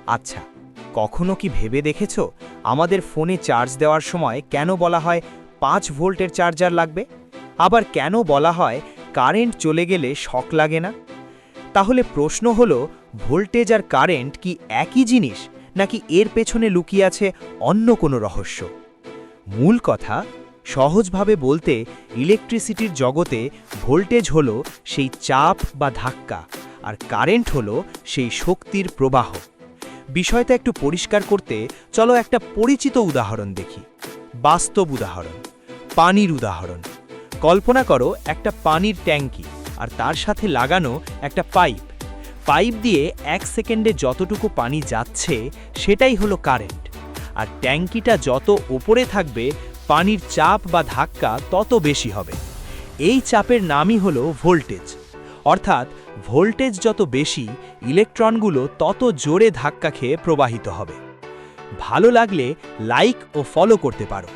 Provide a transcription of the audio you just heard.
আচ্ছা, কখনো কি ভেবে দেখেছ আমাদের ফোনে চার্জ দেওয়ার সময় কেন বলা হয় 5 ভোল্টের চার্জার লাগবে, আবার কেন বলা হয় কারেন্ট চলে গেলে শক লাগে না? তাহলে প্রশ্ন হলো, ভোল্টেজ আর কারেন্ট কি একই জিনিস, নাকি এর পেছনে লুকিয়ে আছে অন্য কোনো রহস্য? মূল কথা, সহজভাবে বলতে, ইলেকট্রিসিটির জগতে ভোল্টেজ হলো সেই চাপ বা ধাক্কা, আর কারেন্ট হলো সেই শক্তির প্রবাহ। বিষয়টা একটু পরিষ্কার করতে চলো একটা পরিচিত উদাহরণ দেখি। বাস্তব উদাহরণ, পানির উদাহরণ। কল্পনা করো একটা পানির ট্যাঙ্কি, আর তার সাথে লাগানো একটা পাইপ দিয়ে 1 সেকেন্ডে যতটুকু পানি যাচ্ছে সেটাই হলো কারেন্ট। আর ট্যাঙ্কিটা যত ওপরে থাকবে, পানির চাপ বা ধাক্কা তত বেশি হবে। এই চাপের নামই হলো ভোল্টেজ। অর্থাৎ ভোল্টেজ যত বেশি, ইলেকট্রনগুলো তত জোরে ধাক্কা খেয়ে প্রবাহিত হবে। ভালো লাগলে লাইক ও ফলো করতে পারো।